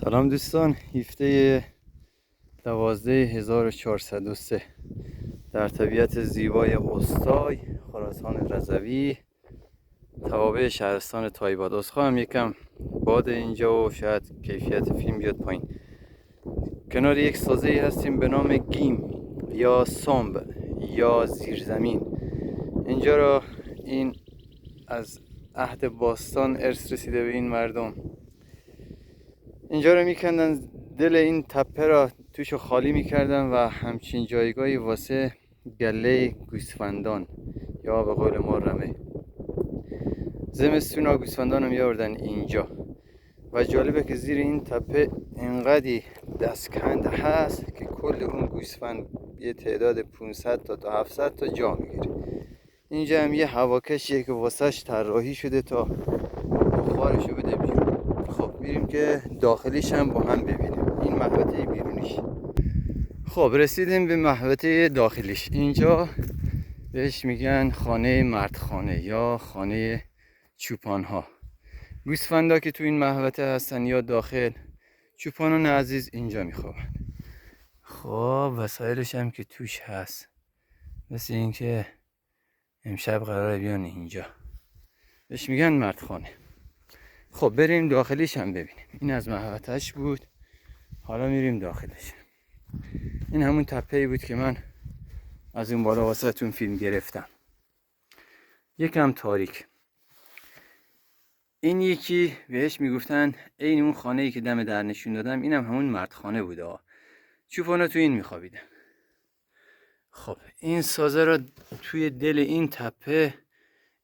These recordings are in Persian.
سلام دوستان، 17/12/1403 در طبیعت زیبای استای خراسان رضوی توابع شهرستان تایباد. عذرخواهم یکم باد اینجا و شاید کیفیت فیلم بیاد پایین. کنار یک سازه‌ای هستیم به نام گیم یا سامب یا زیرزمین. اینجا را این از عهد باستان ارث رسیده به این مردم. اینجا رو میکندن، دل این تپه را توشو خالی میکردن و همچین جایگاهی واسه گله گوسفندان یا به قول ما رمه. زمستونا گوسفندان رو میآوردن اینجا و جالبه که زیر این تپه انقدی دستکند هست که کل اون گوسفند یه تعداد 500 تا 700 تا جا میگیره. اینجا هم یه هواکشیه که واسهش طراحی شده تا بخارشو بده بیرون. خب میریم که داخلیش هم با هم ببینیم. این محوطه بیرونیش. خب رسیدیم به محوطه داخلیش. اینجا بهش میگن خانه مردخانه یا خانه چوپان ها. گوسفندا که تو این محوطه هستن یا داخل، چوپانان عزیز اینجا میخوابن. خب وسایلش هم که توش هست، مثل اینکه امشب قراره بیان اینجا. بهش میگن مردخانه. خب بریم داخلیش هم ببینیم. این از محوطه‌اش بود، حالا میریم داخلش. این همون تپه‌ای بود که من از اون بالا واسهتون فیلم گرفتم. یکم تاریک. این یکی بهش میگفتن عین اون خانه‌ای که دم در نشون دادم، اینم همون مردخانه بوده. چوپانا تو این میخوابیدن. خب این سازه را توی دل این تپه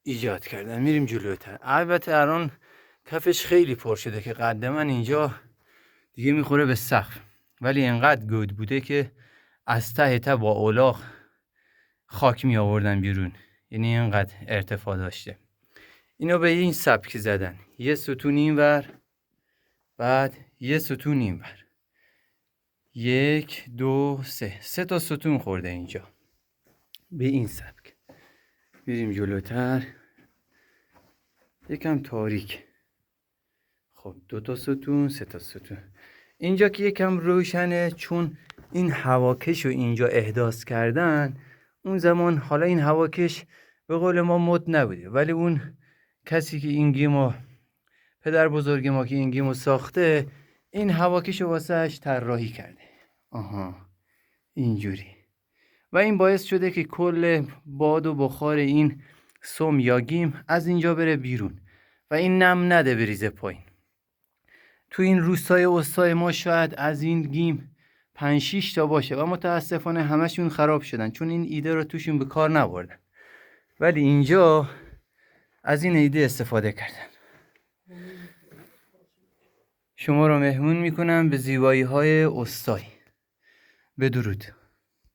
ایجاد کردن. میریم جلوتر. البته الان کفش خیلی پر شده که قد من اینجا دیگه میخوره به سقف، ولی انقدر گود بوده که از ته با اولاغ خاک می آوردن بیرون، یعنی اینقدر ارتفاع داشته. اینو به این سبک زدن، یه ستون این ور، بعد یه ستون این ور، 1 2 3 تا ستون خورده اینجا به این سبک. میریم جلوتر. یکم تاریک. خب 2 تا ستون، 3 تا ستون. اینجا که یکم روشنه چون این هواکش رو اینجا احداث کردن. اون زمان حالا این هواکش به قول ما مد نبوده، ولی اون کسی که این گیمو، پدر بزرگ ما که این گیمو ساخته، این هواکش رو واسهش طراحی کرده. اینجوری. و این باعث شده که کل باد و بخار این سم یا گیم از اینجا بره بیرون و این نم نده بریزه پایین. تو این روستای استای ما شاید از این گیم 5-6 تا باشه و متاسفانه همشون خراب شدن چون این ایده رو توشون به کار نبردن، ولی اینجا از این ایده استفاده کردن. شما رو مهمون میکنم به زیبایی های استای. بدرود.